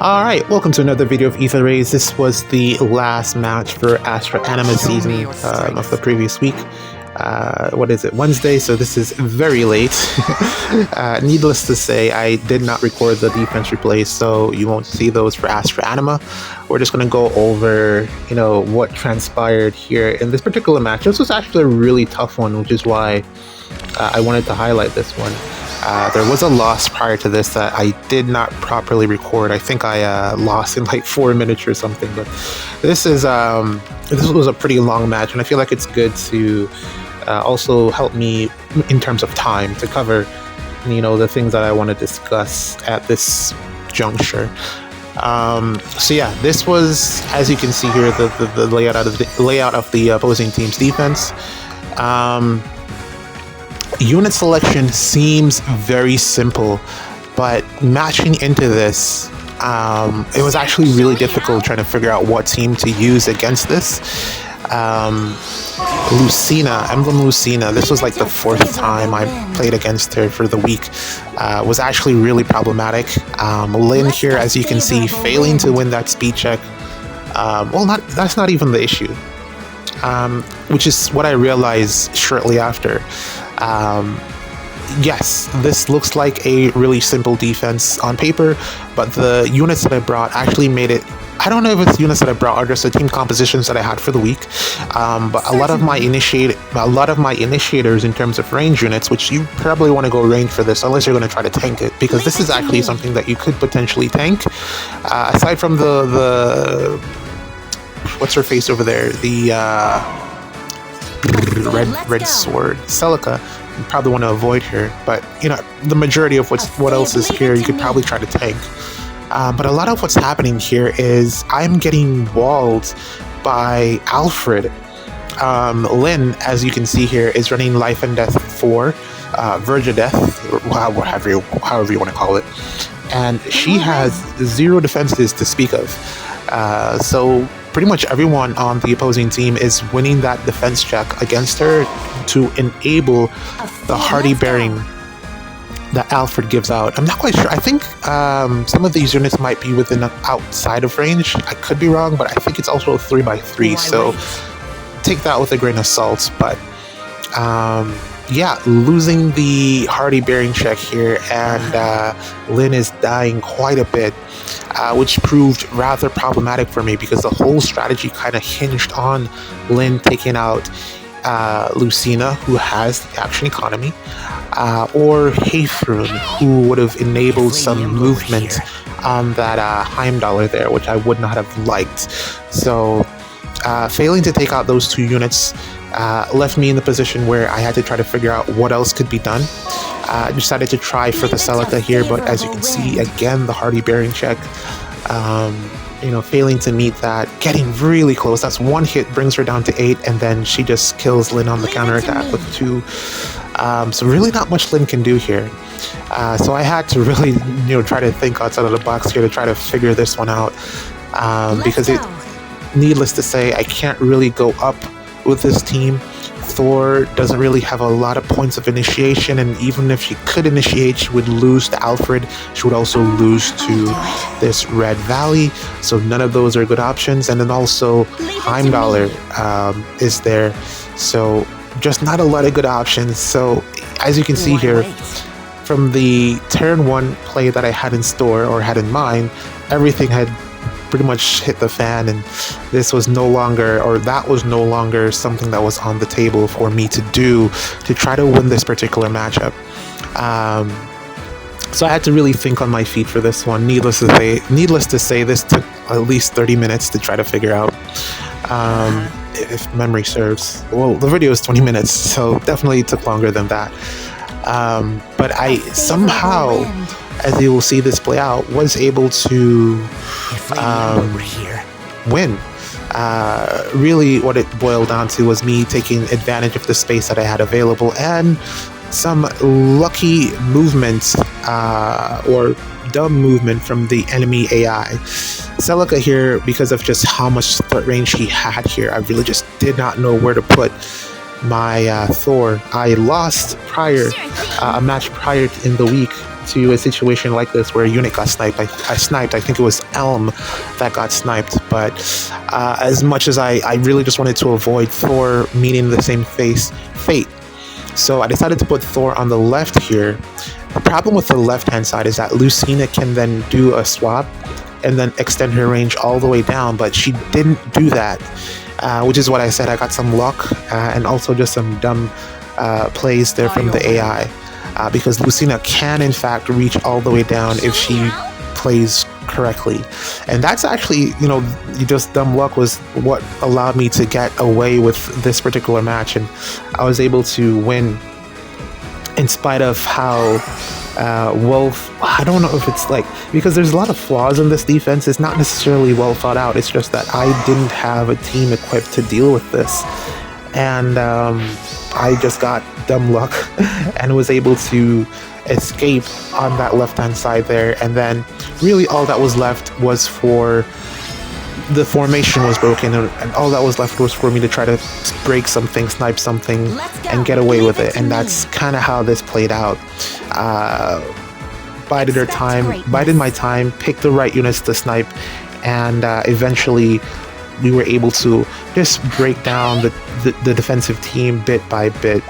Alright, welcome to another video of Ether Rays. This was the last match for Astra Anima season of the previous week. What is it, Wednesday? So this is very late. Needless to say, I did not record the defense replays, so you won't see those for Astra Anima. We're just going to go over, what transpired here in this particular match. This was actually a really tough one, which is why I wanted to highlight this one. There was a loss prior to this that I did not properly record. I think I lost in like 4 minutes or something. But this was a pretty long match, and I feel like it's good to also help me in terms of time to cover, the things that I want to discuss at this juncture. So yeah, this was, as you can see here, the layout of the opposing team's defense. Unit selection seems very simple, but matching into this, it was actually really difficult trying to figure out what team to use against this. Emblem Lucina, this was like the 4th time I played against her for the week, was actually really problematic. Lynn here, as you can see, failing to win that speed check. That's not even the issue, which is what I realized shortly after. Yes, this looks like a really simple defense on paper, but the units that I brought actually made it. I don't know if it's units that I brought or just the team compositions that I had for the week, but a lot of my initiators in terms of range units, which you probably want to go range for this unless you're going to try to tank it, because this is actually something that you could potentially tank. Aside from the what's her face over there, the red sword, Celica. You probably want to avoid her, but the majority of what else is here you could probably try to tank. But a lot of what's happening here is I'm getting walled by Alfred. Lynn, as you can see here, is running Life and Death 4, Verge of Death, however you want to call it, and she has 0 defenses to speak of. So pretty much everyone on the opposing team is winning that defense check against her to enable the hardy bearing that Alfred gives out. I'm not quite sure. I think some of these units might be within outside of range. I could be wrong, but I think it's also a 3x3. So take that with a grain of salt. But yeah, losing the hardy bearing check here, and Lynn is dying quite a bit, which proved rather problematic for me because the whole strategy kind of hinged on Lynn taking out Lucina, who has the action economy, or Ather, who would have enabled some movement on that Heimdallr there, which I would not have liked. So failing to take out those 2 units left me in the position where I had to try to figure out what else could be done. I decided to try for the Celica here, but as you can see, again, the hardy bearing check, failing to meet that, getting really close. That's 1 hit, brings her down to 8, and then she just kills Lynn on the counterattack with 2. So really not much Lynn can do here. So I had to really, try to think outside of the box here to try to figure this one out, because needless to say, I can't really go up with this team. Thor doesn't really have a lot of points of initiation, and even if she could initiate, she would lose to Alfred. She would also lose to this Red Valley, so none of those are good options. And then also Heimdallr is there, so just not a lot of good options. So as you can see here, from the turn 1 play that I had in store or had in mind, everything had pretty much hit the fan, and that was no longer something that was on the table for me to do to try to win this particular matchup. So I had to really think on my feet for this one. Needless to say, this took at least 30 minutes to try to figure out, if memory serves. Well, the video is 20 minutes, so definitely took longer than that. But I somehow, as you will see this play out, was able to win. Really what it boiled down to was me taking advantage of the space that I had available and some lucky movement or dumb movement from the enemy AI. Celica here, because of just how much threat range he had here, I really just did not know where to put my Thor. I lost a match prior in the week to a situation like this where a unit got sniped. I sniped. I think it was Elm that got sniped. But as much as I really just wanted to avoid Thor meeting the same fate, so I decided to put Thor on the left here. The problem with the left-hand side is that Lucina can then do a swap and then extend her range all the way down, but she didn't do that, which is what I said. I got some luck and also just some dumb plays there from the AI, because Lucina can in fact reach all the way down if she plays correctly. And that's actually, just dumb luck was what allowed me to get away with this particular match, and I was able to win in spite of how I don't know if it's like, because there's a lot of flaws in this defense. It's not necessarily well thought out. It's just that I didn't have a team equipped to deal with this, and I just got dumb luck and was able to escape on that left-hand side there. And then really all that was left was for the formation was broken, and all that was left was for me to try to break something, snipe something, and get away with it. And that's kind of how this played out. Bided my time, picked the right units to snipe, and eventually we were able to just break down the defensive team bit by bit.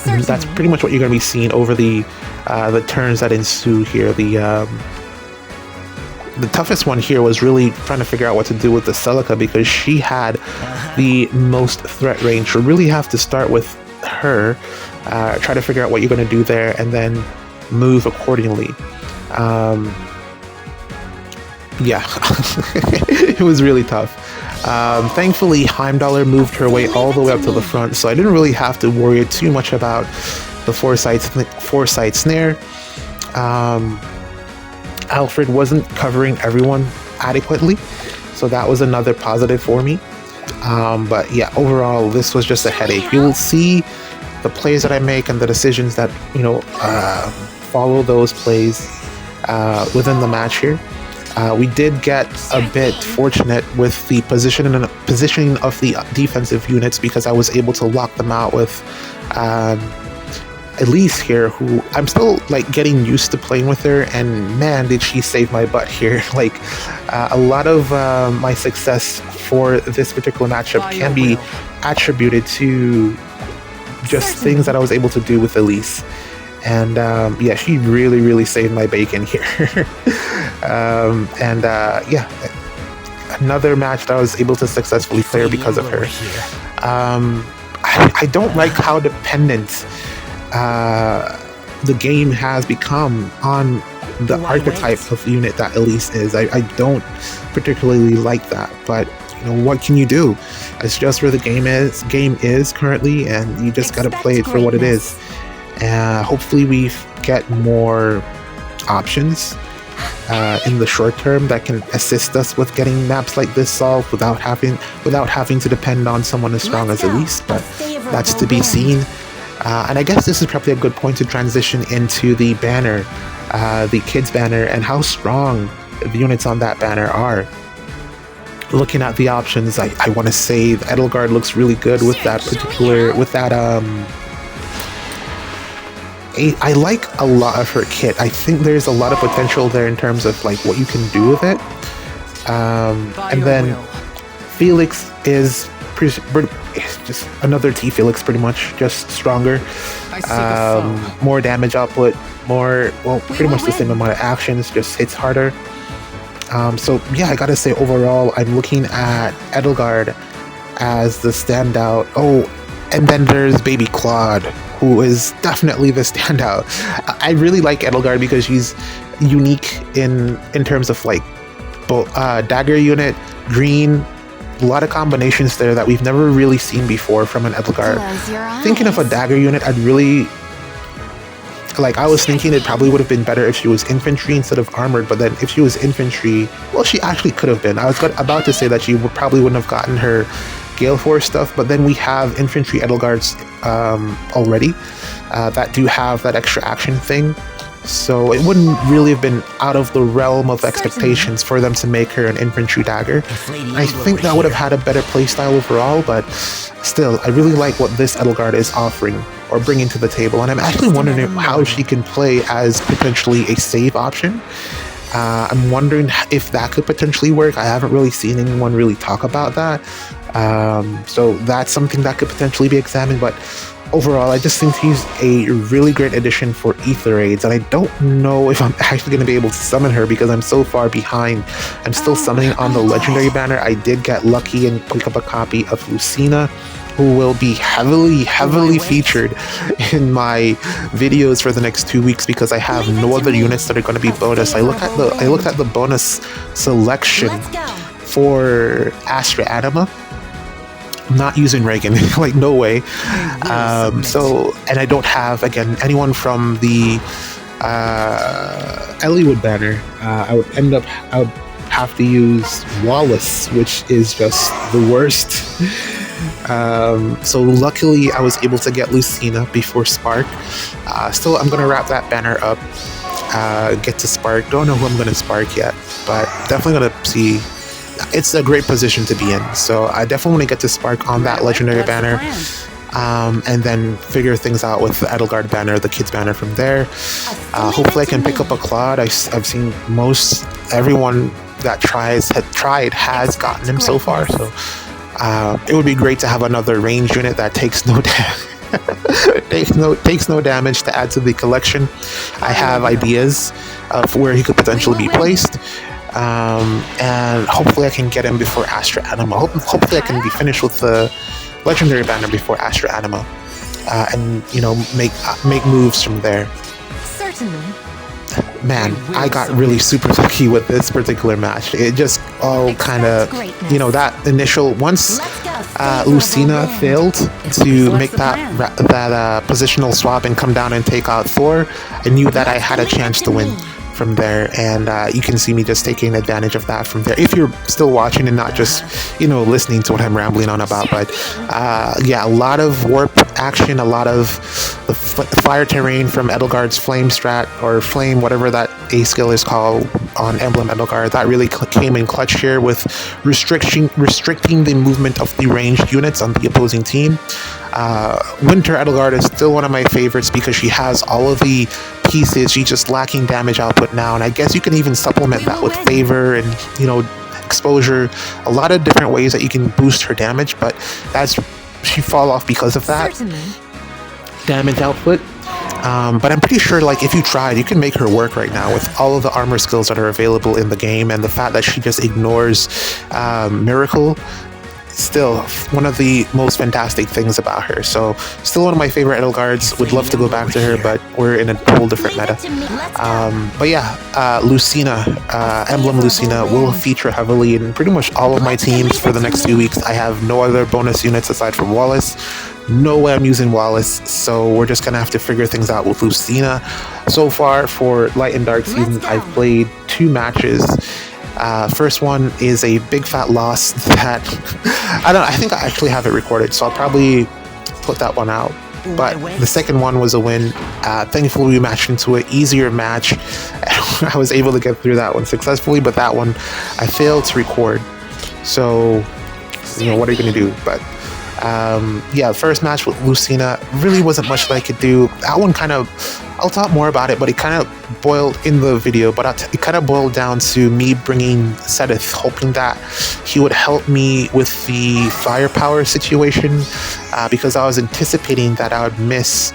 And that's pretty much what you're going to be seeing over the turns that ensue here. The toughest one here was really trying to figure out what to do with the Celica, because she had the most threat range. You really have to start with her, try to figure out what you're going to do there, and then move accordingly. It was really tough. Thankfully, Heimdallr moved her way all the way up to the front, so I didn't really have to worry too much about the foresight snare. Alfred wasn't covering everyone adequately, so that was another positive for me. But yeah, overall, this was just a headache. You will see the plays that I make and the decisions that follow those plays within the match here. We did get a bit fortunate with the positioning of the defensive units, because I was able to lock them out with Elise here, who I'm still getting used to playing with her, and man, did she save my butt here. A lot of my success for this particular matchup can be attributed to just things that I was able to do with Elise. And she really saved my bacon here. Another match that I was able to successfully clear because of her. I don't like how dependent the game has become on the archetype of unit that Elise is. I don't particularly like that, but what can you do? It's just where the game is currently, and you just gotta play it for what it is. Hopefully we get more options in the short term that can assist us with getting maps like this solved without having to depend on someone as strong as Elise, but that's to be seen. And I guess this is probably a good point to transition into the banner, the kids banner, and how strong the units on that banner are. Looking at the options, I want to say the Edelgard looks really good with that. I like a lot of her kit. I think there's a lot of potential there in terms of what you can do with it. And then Felix is just another T Felix, pretty much, just stronger, more damage output, pretty much the same amount of actions, just hits harder. So yeah, I gotta say overall, I'm looking at Edelgard as the standout. Oh, and then there's Baby Claude, who is definitely the standout. I really like Edelgard because she's unique in terms of dagger unit, green, a lot of combinations there that we've never really seen before from an Edelgard. Thinking of a dagger unit, I'd really I was thinking it probably would have been better if she was infantry instead of armored, but then if she was infantry, well, she actually could have been. I was about to say that she probably wouldn't have gotten her Gale Force stuff, but then we have infantry Edelgards already that do have that extra action thing. So it wouldn't really have been out of the realm of expectations for them to make her an infantry dagger. I think that would have had a better playstyle overall, but still, I really like what this Edelgard is offering or bringing to the table. And I'm actually wondering how she can play as potentially a save option. I'm wondering if that could potentially work. I haven't really seen anyone really talk about that. So that's something that could potentially be examined, but overall, I just think he's a really great addition for Ather raids, and I don't know if I'm actually going to be able to summon her because I'm so far behind. I'm still summoning on the legendary banner. I did get lucky and pick up a copy of Lucina, who will be heavily featured in my videos for the next 2 weeks because I have no other units that are going to be bonus. I looked at the bonus selection for Astra Anima. I'm not using Reagan, like no way. So, and I don't have, again, anyone from the Elliewood banner. I would have to use Wallace, which is just the worst. So luckily I was able to get Lucina before Spark. Still, I'm gonna wrap that banner up, get to Spark. Don't know who I'm gonna Spark yet, but definitely gonna see. It's a great position to be in, so I definitely want to get to Spark on that legendary banner, and then figure things out with the Edelgard banner, the kids banner from there. Hopefully I can pick up a Claude. I've seen most everyone that has gotten him so far, so it would be great to have another range unit that takes no takes no damage to add to the collection. I have ideas of where he could potentially be placed. And hopefully I can get him before Astra Anima. Hopefully I can be finished with the legendary banner before Astra Anima, and make moves from there. Certainly. Man, I got really super lucky with this particular match. It just all kind of, that initial once Lucina failed to make that positional swap and come down and take out Thor, I knew that I had a chance to win from there, and you can see me just taking advantage of that from there if you're still watching and not just listening to what I'm rambling on about. But yeah, a lot of warp action, a lot of the fire terrain from Edelgard's flame strat or flame, whatever that A skill is called on Emblem Edelgard, that really came in clutch here with restricting the movement of the ranged units on the opposing team. Winter Edelgard is still one of my favorites because she has all of the pieces. She's just lacking damage output now, and I guess you can even supplement that with favor and exposure, a lot of different ways that you can boost her damage, but she fall off because of that damage output. But I'm pretty sure, like, if you tried, you can make her work right now with all of the armor skills that are available in the game, and the fact that she just ignores Miracle. Still one of the most fantastic things about her. So still one of my favorite Edelgards. Would love to go back to her, but we're in a whole different meta. But yeah, Lucina, Emblem Lucina will feature heavily in pretty much all of my teams for the next few weeks. I have no other bonus units aside from Wallace. No way I'm using Wallace, so we're just gonna have to figure things out with Lucina. So far for Light and Dark Season, I've played 2 matches. First one is a big fat loss that I think I actually have it recorded, so I'll probably put that one out. But the second one was a win. Thankfully we matched into an easier match. I was able to get through that one successfully, but that one I failed to record. So what are you gonna do? But yeah, the first match with Lucina really wasn't much that I could do. That one I'll talk more about it, but it kind of boiled in the video, but it kind of boiled down to me bringing Sedith, hoping that he would help me with the firepower situation, because I was anticipating that I would miss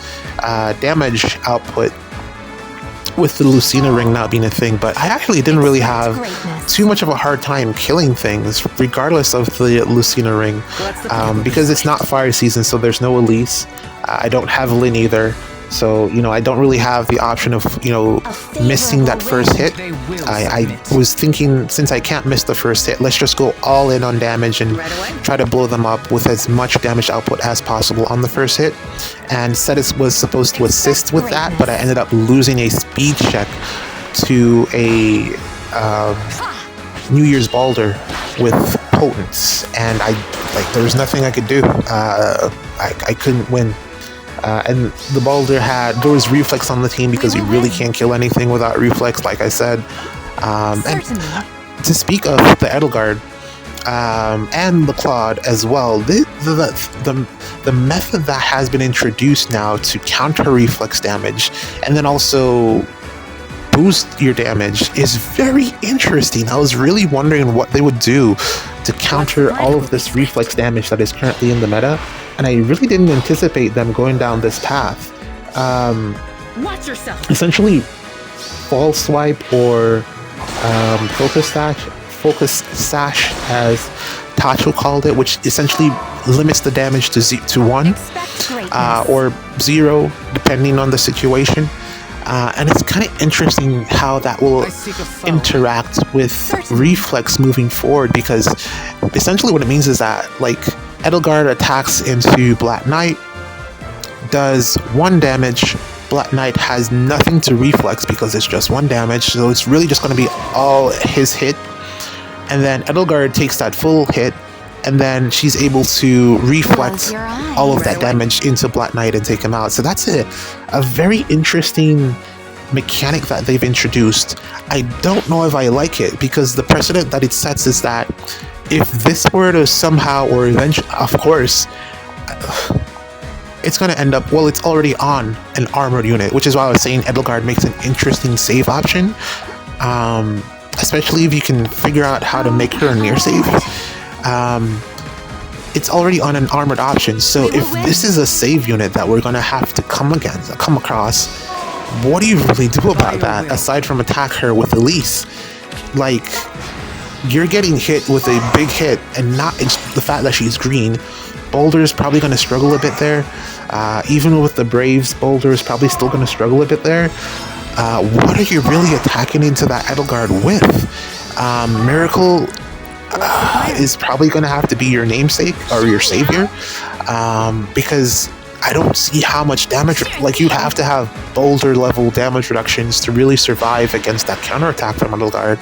damage output with the Lucina ring not being a thing, but I actually didn't really have too much of a hard time killing things regardless of the Lucina ring, because it's not fire season, so there's no Elise. I don't have Lyn either, so I don't really have the option of missing that first hit. I was thinking, since I can't miss the first hit, let's just go all in on damage and try to blow them up with as much damage output as possible on the first hit. And Sedith was supposed to assist with that, but I ended up losing a speed check to a New Year's Balder with Potence, and there was nothing I could do. I couldn't win. And the Balder there was reflex on the team because you really can't kill anything without reflex, like I said. And to speak of the Edelgard and the Claude as well, the method that has been introduced now to counter reflex damage and then also boost your damage is very interesting. I was really wondering what they would do to counter all of this reflex damage that is currently in the meta, and I really didn't anticipate them going down this path. Watch yourself. Essentially, Fall Swipe or Focus Sash, as Tacho called it, which essentially limits the damage to 1 or 0, depending on the situation. And it's kind of interesting how that will interact with reflex moving forward, because essentially what it means is that, like, Edelgard attacks into Black Knight, does 1 damage. Black Knight has nothing to reflex because it's just 1 damage, so it's really just going to be all his hit. And then Edelgard takes that full hit, and then she's able to reflect all of that damage into Black Knight and take him out. So that's a very interesting mechanic that they've introduced. I don't know if I like it, because the precedent that it sets is that if this were to somehow, or eventually, of course, it's going to end up, well, it's already on an armored unit, which is why I was saying Edelgard makes an interesting save option, especially if you can figure out how to make her a near save. It's already on an armored option, so if this is a save unit that we're going to have to come across, what do you really do about that, aside from attack her with Elise? Like, you're getting hit with a big hit, and not it's the fact that she's green. Boulder's probably going to struggle a bit there. Even with the Braves, Boulder's probably still going to struggle a bit there. What are you really attacking into that Edelgard with? Miracle is probably going to have to be your namesake or your savior, because I don't see how much damage, like, you have to have Boulder level damage reductions to really survive against that counterattack from Edelgard.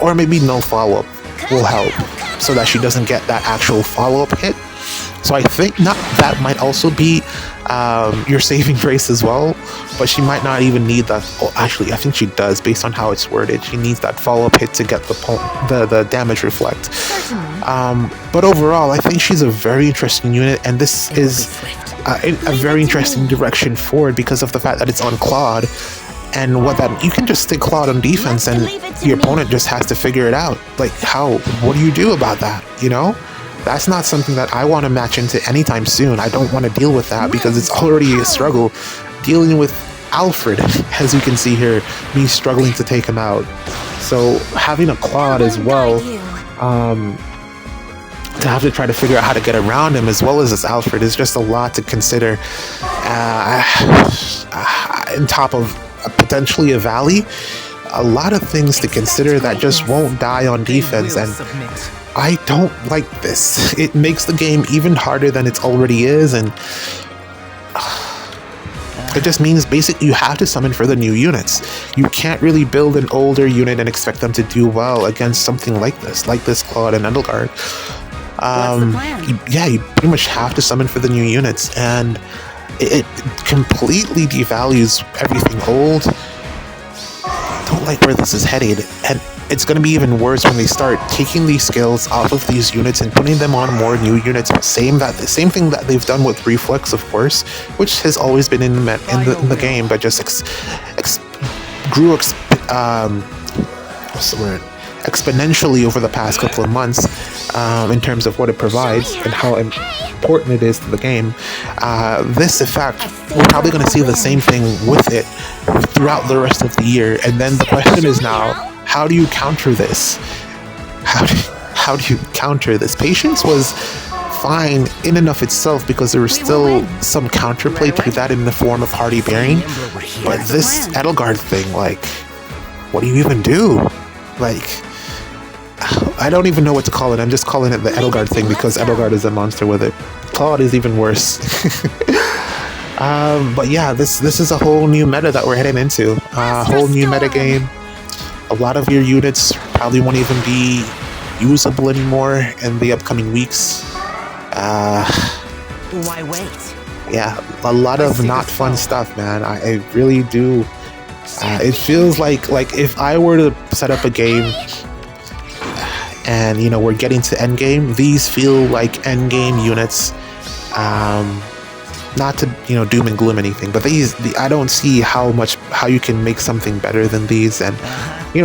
Or maybe no follow-up will help, so that she doesn't get that actual follow-up hit. So I think that might also be your saving grace as well, but she might not even need that. Oh, actually, I think she does, based on how it's worded. She needs that follow-up hit to get the damage reflect. But overall, I think she's a very interesting unit, and this is a very interesting direction forward because of the fact that it's on Claude. And you can just stick Claude on defense, and your opponent just has to figure it out. Like, what do you do about that, you know? That's not something that I want to match into anytime soon. I don't want to deal with that, because it's already a struggle dealing with Alfred, as you can see here, me struggling to take him out. So having a Claude as well, to have to try to figure out how to get around him, as well as this Alfred, is just a lot to consider. On top of potentially a Valley, a lot of things to consider that just won't die on defense, and I don't like this. It makes the game even harder than it already is, and it just means basically you have to summon for the new units. You can't really build an older unit and expect them to do well against something like this Claude and Edelgard. You pretty much have to summon for the new units, and it completely devalues everything old. Don't like where this is headed, and it's going to be even worse when they start taking these skills off of these units and putting them on more new units. The same thing that they've done with Reflex, of course, which has always been in the game, but just grew exponentially over the past couple of months, in terms of what it provides and how important it is to the game. This effect, we're probably going to see the same thing with it throughout the rest of the year, and then the question is now, how do you counter this? How do you counter this? Patience was fine in and of itself, because there was still some counterplay to that in the form of Hardy Bearing, but this Edelgard thing, like, what do you even do? Like, I don't even know what to call it. I'm just calling it the Edelgard thing because Edelgard is a monster with it. Claude is even worse. But yeah, this is a whole new meta that we're heading into. A whole new meta game. A lot of your units probably won't even be usable anymore in the upcoming weeks. Why wait? Yeah, a lot of not fun stuff, man. I really do. It feels like if I were to set up a game and we're getting to end game, these feel like end game units. Not to doom and gloom anything, but I don't see how you can make something better than these. And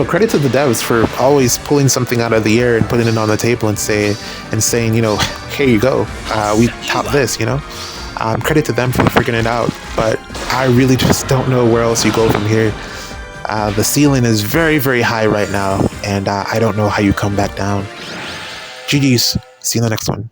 credit to the devs for always pulling something out of the air and putting it on the table and saying, here you go, we top this. Credit to them for figuring it out, but I really just don't know where else you go from here. The ceiling is very, very high right now, and I don't know how you come back down. GG's. See you in the next one.